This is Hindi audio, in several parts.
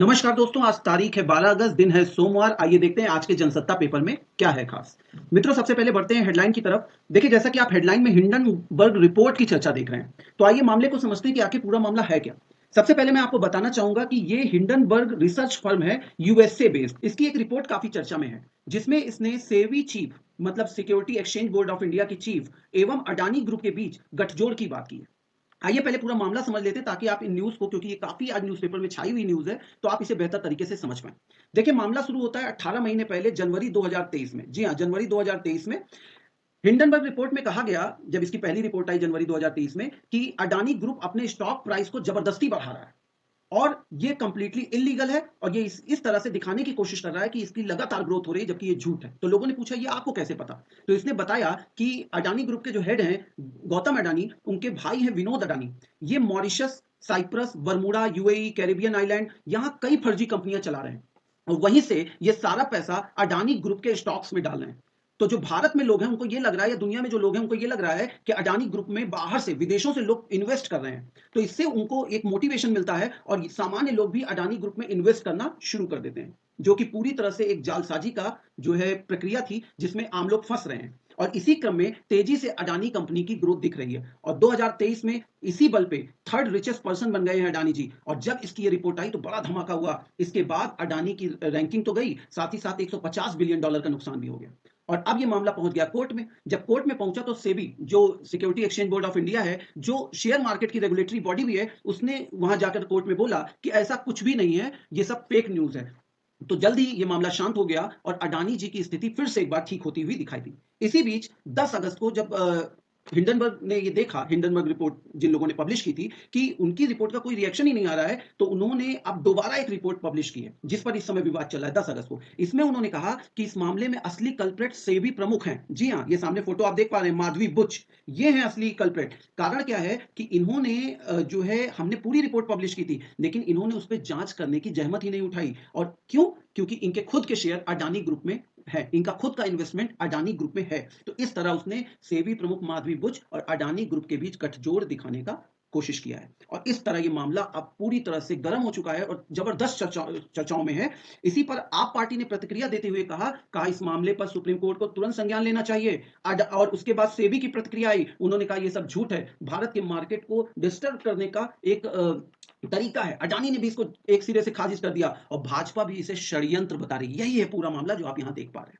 नमस्कार दोस्तों, आज तारीख है 12 अगस्त, दिन है सोमवार। आइए देखते हैं आज के जनसत्ता पेपर में क्या है खास। मित्रों, सबसे पहले बढ़ते हैं हेडलाइन की तरफ। देखिए, जैसा कि आप हेडलाइन में हिंडनबर्ग रिपोर्ट की चर्चा देख रहे हैं, तो आइए मामले को समझते हैं कि आखिर पूरा मामला है क्या। सबसे पहले मैं आपको बताना चाहूंगा कि ये हिंडनबर्ग रिसर्च फर्म है, यूएसए बेस्ड। इसकी एक रिपोर्ट काफी चर्चा में है, जिसमें इसने सेवी चीफ मतलब security exchange board of India की चीफ एवं अडानी ग्रुप के बीच गठजोड़ की बात की है। आइए पहले पूरा मामला समझ लेते हैं, ताकि आप इन न्यूज़ को, क्योंकि ये काफ़ी आज न्यूज़पेपर में छाई हुई न्यूज़ है, तो आप इसे बेहतर तरीके से समझ पाएँ। देखिए, मामला शुरू होता है 18 महीने पहले, जनवरी 2023 में। जी हाँ, जनवरी 2023 में हिंडनबर्ग रिपोर्ट में कहा गया, जब इसकी पहली रिपोर्ट आई जनवरी 2023 में, कि अडानी ग्रुप अपने स्टॉक प्राइस को जबरदस्ती बढ़ा रहा है। और ये कंप्लीटली इलीगल है, और ये इस तरह से दिखाने की कोशिश कर रहा है कि इसकी लगातार ग्रोथ हो रही है, जबकि ये झूठ है। तो लोगों ने पूछा, ये आपको कैसे पता? तो इसने बताया कि अडानी ग्रुप के जो हेड हैं, गौतम अडानी, उनके भाई हैं विनोद अडानी। ये Mauritius, Cyprus, Bermuda, UAE, Caribbean island, यहाँ कई फर्जी कंपनियां चला रहे हैं, और वहीं से ये सारा पैसा अडानी ग्रुप के स्टॉक्स में डाल रहे हैं। तो जो भारत में लोग हैं, उनको ये लग रहा है, या दुनिया में जो लोग हैं, उनको ये लग रहा है कि अडानी ग्रुप में बाहर से, विदेशों से लोग इन्वेस्ट कर रहे हैं। तो इससे उनको एक मोटिवेशन मिलता है, और सामान्य लोग भी अडानी ग्रुप में इन्वेस्ट करना शुरू कर देते हैं, जो कि पूरी तरह से एक जालसाजी का जो है प्रक्रिया थी, जिसमें आम लोग फंस रहे हैं। और इसी क्रम में तेजी से अडानी कंपनी की ग्रोथ दिख रही है, और 2023 में इसी बल पे थर्ड रिचेस्ट पर्सन बन गए हैं अडानी जी। और जब इसकी ये रिपोर्ट आई तो बड़ा धमाका हुआ। इसके बाद अडानी की रैंकिंग तो गई, साथ ही साथ $150 बिलियन का नुकसान भी हो गया। और अब ये मामला पहुंच गया कोर्ट में। जब कोर्ट में पहुंचा तो सेबी, जो security exchange board of India है, जो शेयर मार्केट की रेगुलेटरी बॉडी भी है, उसने वहां जाकर कोर्ट में बोला कि ऐसा कुछ भी नहीं है, ये सब फेक न्यूज है। तो जल्द ही ये मामला शांत हो गया, और अडानी जी की स्थिति फिर से एक बार ठीक होती हुई दिखाई दी। इसी बीच 10 अगस्त को जब हिंडनबर्ग ने ये देखा, हिंडनबर्ग रिपोर्ट जिन लोगों ने पब्लिश की थी, कि उनकी रिपोर्ट का कोई रिएक्शन ही नहीं आ रहा है, तो उन्होंने अब दोबारा एक रिपोर्ट पब्लिश की है, जिस पर इस समय विवाद चल रहा है, 10 अगस्त को। इसमें उन्होंने कहा कि इस मामले में असली कल्प्रेट सेबी प्रमुख हैं। जी हाँ, ये सामने फोटो आप देख पा रहे हैं, माधवी बुच, ये हैं असली कल्प्रेट। कारण क्या है कि इन्होंने जो है, हमने पूरी रिपोर्ट पब्लिश की थी, लेकिन इन्होंने उस पर जांच करने की जहमत ही नहीं उठाई। और क्यों? क्योंकि इनके खुद के शेयर अडानी ग्रुप में है, इनका खुद का इन्वेस्टमेंट अडानी ग्रुप में है। तो इस तरह उसने सेबी प्रमुख माधवी बुच और अडानी ग्रुप के बीच गठजोड़ दिखाने का कोशिश किया है, और इस तरह ये मामला अब पूरी तरह से गर्म हो चुका है और जबरदस्त चर्चाओं में है। इसी पर आप पार्टी ने प्रतिक्रिया देते हुए कहा इस मामले पर सुप्रीम कोर्ट को तुरंत संज्ञान लेना चाहिए। और उसके बाद सेबी की प्रतिक्रिया आई, उन्होंने कहा ये सब झूठ है, भारत के मार्केट को डिस्टर्ब करने का एक तरीका है। अडानी ने भी इसको एक सिरे से खारिज कर दिया, और भाजपा भी इसे षड्यंत्र बता रही है। यही है पूरा मामला जो आप यहां देख पा रहे हैं।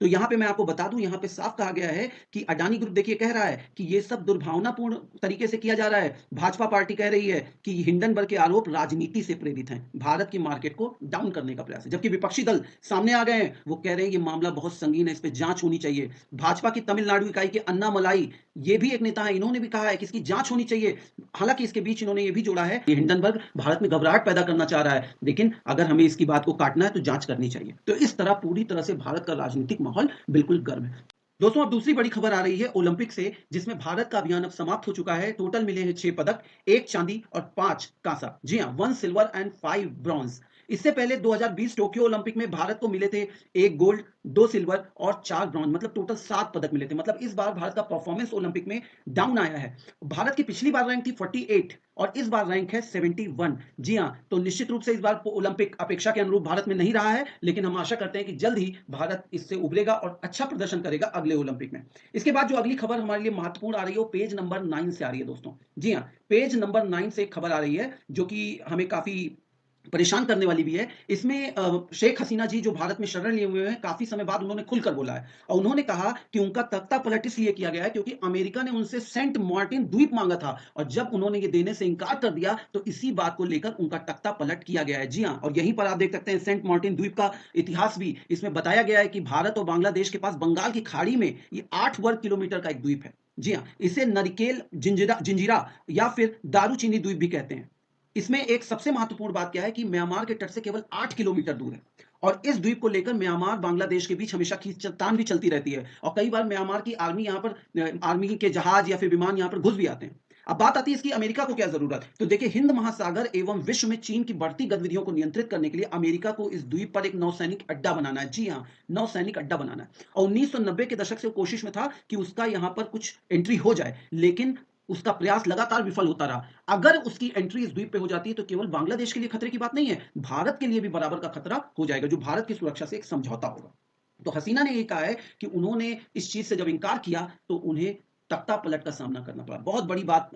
तो यहां पे मैं आपको बता दूं, यहां पे साफ कहा गया है कि अडानी ग्रुप, देखिए, कह रहा है कि ये सब दुर्भावनापूर्ण तरीके से किया जा रहा है। भाजपा पार्टी कह रही है कि हिंडनबर्ग के आरोप राजनीति से प्रेरित हैं, भारत की मार्केट को डाउन करने का प्रयास है। जबकि विपक्षी दल सामने आ गए हैं, वो कह रहे हैं ये मामला बहुत संगीन है, इस पर जांच होनी चाहिए। भाजपा की तमिलनाडु इकाई के अन्ना मलाई, ये भी एक नेता है, इन्होंने भी कहा है कि इसकी जांच होनी चाहिए। हालांकि इसके बीच इन्होंने ये भी जोड़ा है कि हिंडनबर्ग भारत में घबराहट पैदा करना चाह रहा है, लेकिन अगर हमें इसकी बात को काटना है तो जांच करनी चाहिए। तो इस तरह पूरी तरह से भारत का राजनीतिक माहौल बिल्कुल गर्म है। दोस्तों, अब दूसरी बड़ी खबर आ रही है ओलंपिक से, जिसमें भारत का अभियान अब समाप्त हो चुका है। टोटल मिले हैं 6 पदक, 1 चांदी और 5 कांसा। जी हां, 1 सिल्वर एंड 5 ब्रॉन्ज। इससे पहले 2020 टोक्यो ओलंपिक में भारत को मिले थे 1 गोल्ड, 2 सिल्वर और 4 ब्रॉन्ज, मतलब टोटल 7 पदक मिले थे। मतलब इस बार भारत का परफॉर्मेंस ओलंपिक में डाउन आया है। भारत की पिछली बार रैंक थी 48, और इस बार रैंक है 71। जी हां, तो निश्चित रूप से इस बार ओलंपिक अपेक्षा के अनुरूप भारत में नहीं रहा है, लेकिन हम आशा करते हैं कि जल्द ही भारत इससे उभरेगा और अच्छा प्रदर्शन करेगा अगले ओलंपिक में। इसके बाद जो अगली खबर हमारे लिए महत्वपूर्ण आ रही है, वो पेज नंबर 9 से आ रही है दोस्तों। जी हां, पेज नंबर 9 से एक खबर आ रही है, जो कि हमें काफी परेशान करने वाली भी है। इसमें शेख हसीना जी, जो भारत में शरण लिए हुए हैं, काफी समय बाद उन्होंने खुलकर बोला है, और उन्होंने कहा कि उनका तख्ता पलट इसलिए किया गया है क्योंकि अमेरिका ने उनसे सेंट मार्टिन द्वीप मांगा था, और जब उन्होंने ये देने से इनकार कर दिया, तो इसी बात को लेकर उनका तख्ता पलट किया गया है। जी हाँ, और यहीं पर आप देख सकते हैं सेंट मार्टिन द्वीप का इतिहास भी इसमें बताया गया है कि भारत और बांग्लादेश के पास बंगाल की खाड़ी में ये 8 वर्ग किलोमीटर का एक द्वीप है। जी हाँ, इसे नरिकेल जिंजिरा जिंजिरा या फिर दारूचीनी द्वीप भी कहते हैं। इसमें एक सबसे महत्वपूर्ण बात क्या है कि म्यांमार के तट से केवल 8 किलोमीटर दूर है, और इस द्वीप को लेकर म्यांमार बांग्लादेश के बीच हमेशा खींचतान भी चलती रहती है, और कई बार म्यांमार की आर्मी यहाँ पर, आर्मी के जहाज या फिर विमान यहाँ पर घुस भी आते हैं। अब बात आती है इसकी अमेरिका को क्या जरूरत। तो देखिए, हिंद महासागर एवं विश्व में चीन की बढ़ती गतिविधियों को नियंत्रित करने के लिए अमेरिका को इस द्वीप पर एक नौसैनिक अड्डा बनाना है। जी हाँ, नौसैनिक अड्डा बनाना है, और 1990 के दशक से कोशिश में था कि उसका यहाँ पर कुछ एंट्री हो जाए, लेकिन उसका प्रयास लगातार विफल होता रहा। अगर उसकी एंट्री इस द्वीप पे हो जाती है तो केवल बांग्लादेश के लिए खतरे की बात नहीं है, भारत के लिए भी बराबर का खतरा हो जाएगा, जो भारत की सुरक्षा से एक समझौता होगा। तो हसीना ने ये कहा है कि उन्होंने इस चीज से जब इंकार किया तो उन्हें तख्ता पलट का सामना करना पड़ा। बहुत बड़ी बात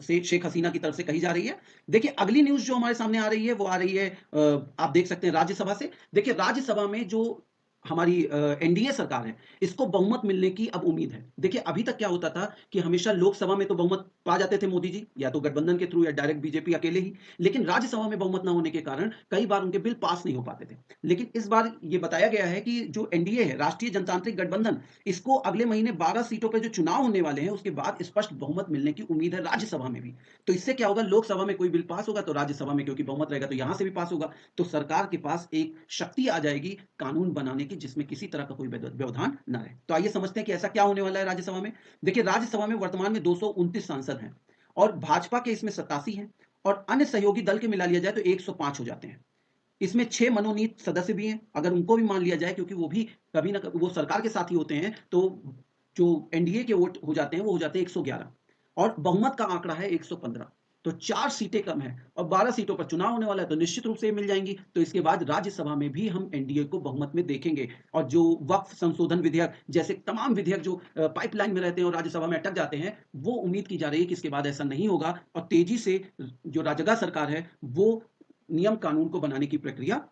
से शेख हसीना की तरफ से कही जा रही है। देखिए अगली न्यूज जो हमारे सामने आ रही है वो आ रही है, आप देख सकते हैं राज्यसभा से। देखिए राज्यसभा में जो हमारी एनडीए सरकार है, इसको बहुमत मिलने की अब उम्मीद है। देखिए अभी तक क्या होता था कि हमेशा लोकसभा में तो बहुमत पा जाते थे मोदी जी, या तो गठबंधन के थ्रू या डायरेक्ट बीजेपी अकेले ही, लेकिन राज्यसभा में बहुमत ना होने के कारण कई बार उनके बिल पास नहीं हो पाते थे। लेकिन इस बार ये बताया गया है कि जो एनडीए है, राष्ट्रीय जनतांत्रिक गठबंधन, इसको अगले महीने 12 सीटों पर जो चुनाव होने वाले हैं उसके बाद स्पष्ट बहुमत मिलने की उम्मीद है राज्यसभा में भी। तो इससे क्या होगा, लोकसभा में कोई बिल पास होगा तो राज्यसभा में क्योंकि बहुमत रहेगा तो यहां से भी पास होगा। तो सरकार के पास एक शक्ति आ जाएगी कानून बनाने की जिसमें किसी तरह का कोई व्यवधान न रहे। तो आइए समझते हैं कि ऐसा क्या होने वाला है राज्यसभा में। देखिए राज्यसभा में वर्तमान में 229 सांसद हैं और भाजपा के इसमें 87 हैं, और अन्य सहयोगी दल के मिला लिया जाए तो 105 हो जाते हैं। इसमें 6 मनोनीत सदस्य भी हैं, अगर उनको भी मान लिया जाए, क्योंकि वो भी कभी ना कभी वो सरकार के साथ ही होते हैं, तो जो एनडीए के वोट हो जाते हैं वो हो जाते हैं 111, और बहुमत का आंकड़ा है 115। तो 4 सीटें कम है और 12 सीटों पर चुनाव होने वाला है, तो निश्चित रूप से मिल जाएंगी। तो इसके बाद राज्यसभा में भी हम एनडीए को बहुमत में देखेंगे, और जो वक्फ संशोधन विधेयक जैसे तमाम विधेयक जो पाइपलाइन में रहते हैं और राज्यसभा में अटक जाते हैं, वो उम्मीद की जा रही है कि इसके बाद ऐसा नहीं होगा और तेजी से जो जगह सरकार है वो नियम कानून को बनाने की प्रक्रिया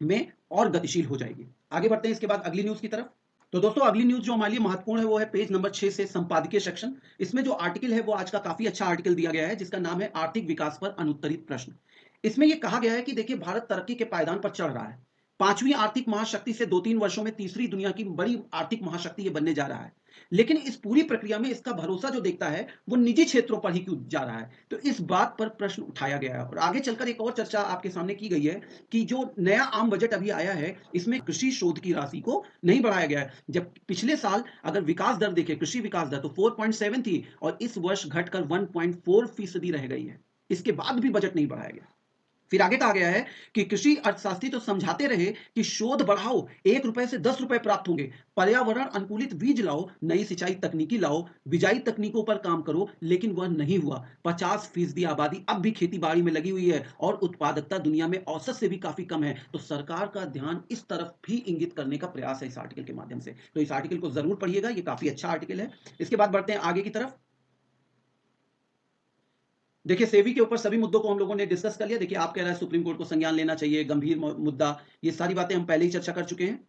में और गतिशील हो जाएगी। आगे बढ़ते हैं इसके बाद अगली न्यूज की तरफ। तो दोस्तों अगली न्यूज जो हमारे लिए महत्वपूर्ण है वो है पेज नंबर 6 से संपादकीय सेक्शन। इसमें जो आर्टिकल है वो आज का काफी अच्छा आर्टिकल दिया गया है जिसका नाम है आर्थिक विकास पर अनुत्तरित प्रश्न। इसमें यह कहा गया है कि देखिए भारत तरक्की के पायदान पर चढ़ रहा है, पांचवी आर्थिक महाशक्ति से 2-3 वर्षों में तीसरी दुनिया की बड़ी आर्थिक महाशक्ति ये बनने जा रहा है। लेकिन इस पूरी प्रक्रिया में इसका भरोसा जो देखता है वो निजी क्षेत्रों पर ही क्यों जा रहा है। तो इस बात पर प्रश्न उठाया गया है और आगे चलकर एक और चर्चा आपके सामने की गई है कि जो नया आम बजट अभी आया है इसमें कृषि शोध की राशि को नहीं बढ़ाया गया है। जब पिछले साल अगर विकास दर देखें, कृषि विकास दर, तो 4.7 थी और इस वर्ष घटकर 1.4% रह गई है। इसके बाद भी बजट नहीं बढ़ाया गया। फिर आगे कहा गया है कि कृषि अर्थशास्त्री तो समझाते रहे कि शोध बढ़ाओ, 1 रुपए से 10 रुपए प्राप्त होंगे, पर्यावरण अनुकूलित बीज लाओ, नई सिंचाई तकनीकी लाओ, बिजाई तकनीकों पर काम करो, लेकिन वह नहीं हुआ। 50% आबादी अब भी खेती बाड़ी में लगी हुई है और उत्पादकता दुनिया में औसत से भी काफी कम है। तो सरकार का ध्यान इस तरफ भी इंगित करने का प्रयास है इस आर्टिकल के माध्यम से। तो इस आर्टिकल को जरूर पढ़िएगा, ये काफी अच्छा आर्टिकल है। इसके बाद बढ़ते हैं आगे की तरफ। देखिए सेबी के ऊपर सभी मुद्दों को हम लोगों ने डिस्कस कर लिया। देखिए आप कह रहे हैं सुप्रीम कोर्ट को संज्ञान लेना चाहिए, गंभीर मुद्दा, ये सारी बातें हम पहले ही चर्चा कर चुके हैं।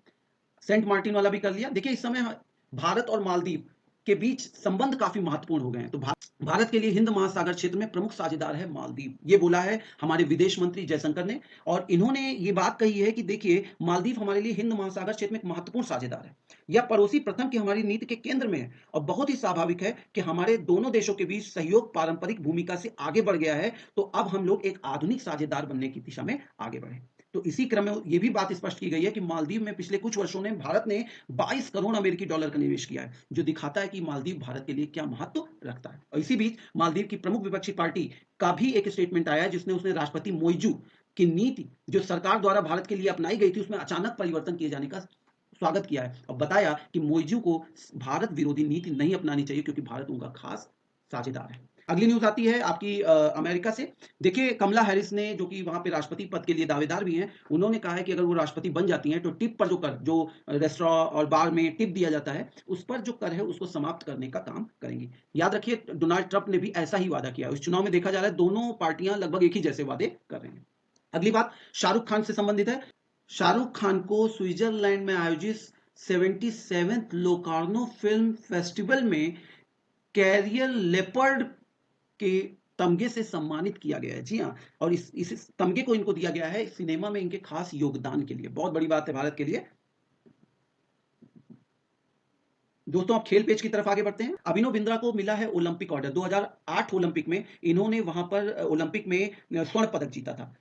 सेंट मार्टिन वाला भी कर लिया। देखिए इस समय भारत और मालदीव के बीच संबंध काफी महत्वपूर्ण हो गए हैं। तो भारत के लिए हिंद महासागर क्षेत्र में प्रमुख साझेदार है मालदीव, ये बोला है हमारे विदेश मंत्री जयशंकर ने। और इन्होंने ये बात कही है कि देखिए मालदीव हमारे लिए हिंद महासागर क्षेत्र में एक महत्वपूर्ण साझेदार है, यह पड़ोसी प्रथम की हमारी नीति के केंद्र में है और बहुत ही स्वाभाविक है कि हमारे दोनों देशों के बीच सहयोग पारंपरिक भूमिका से आगे बढ़ गया है। तो अब हम लोग एक आधुनिक साझेदार बनने की दिशा में आगे बढ़े। तो इसी क्रम में यह भी बात स्पष्ट की गई है कि मालदीव में पिछले कुछ वर्षों में भारत ने 22 करोड़ अमेरिकी डॉलर का निवेश किया है, जो दिखाता है कि मालदीव भारत के लिए क्या महत्व रखता है। और इसी बीच मालदीव की प्रमुख विपक्षी पार्टी का भी एक स्टेटमेंट आया है जिसने उसने राष्ट्रपति मोइजू की नीति जो सरकार द्वारा भारत के लिए अपनाई गई थी उसमें अचानक परिवर्तन किए जाने का स्वागत किया है और बताया कि मोइजू को भारत विरोधी नीति नहीं अपनानी चाहिए क्योंकि भारत उनका खास साझेदार है। अगली न्यूज आती है आपकी अमेरिका से। देखिए कमला हैरिस ने, जो कि वहां पे राष्ट्रपति पद के लिए दावेदार भी हैं, उन्होंने कहा है कि अगर वो राष्ट्रपति बन जाती हैं तो टिप पर जो कर, जो रेस्टोरेंट और बार में टिप दिया जाता है उस पर जो कर है उसको समाप्त करने का काम करेंगी। याद रखिए डोनाल्ड ट्रंप ने भी ऐसा ही वादा किया। इस चुनाव में देखा जा रहा है दोनों पार्टियां लगभग एक ही जैसे वादे कर रहे हैं। अगली बात शाहरुख खान से संबंधित है। शाहरुख खान को स्विट्जरलैंड में आयोजित 77th लोकार्नो फिल्म फेस्टिवल में कैरियर लेपर्ड के तमगे से सम्मानित किया गया है। जी हाँ, और इस तमगे को इनको दिया गया है सिनेमा में इनके खास योगदान के लिए। बहुत बड़ी बात है भारत के लिए। दोस्तों आप खेल पेज की तरफ आगे बढ़ते हैं। अभिनव बिंद्रा को मिला है ओलंपिक ऑर्डर। 2008 ओलंपिक में इन्होंने वहां पर ओलंपिक में स्वर्ण पदक जीता था।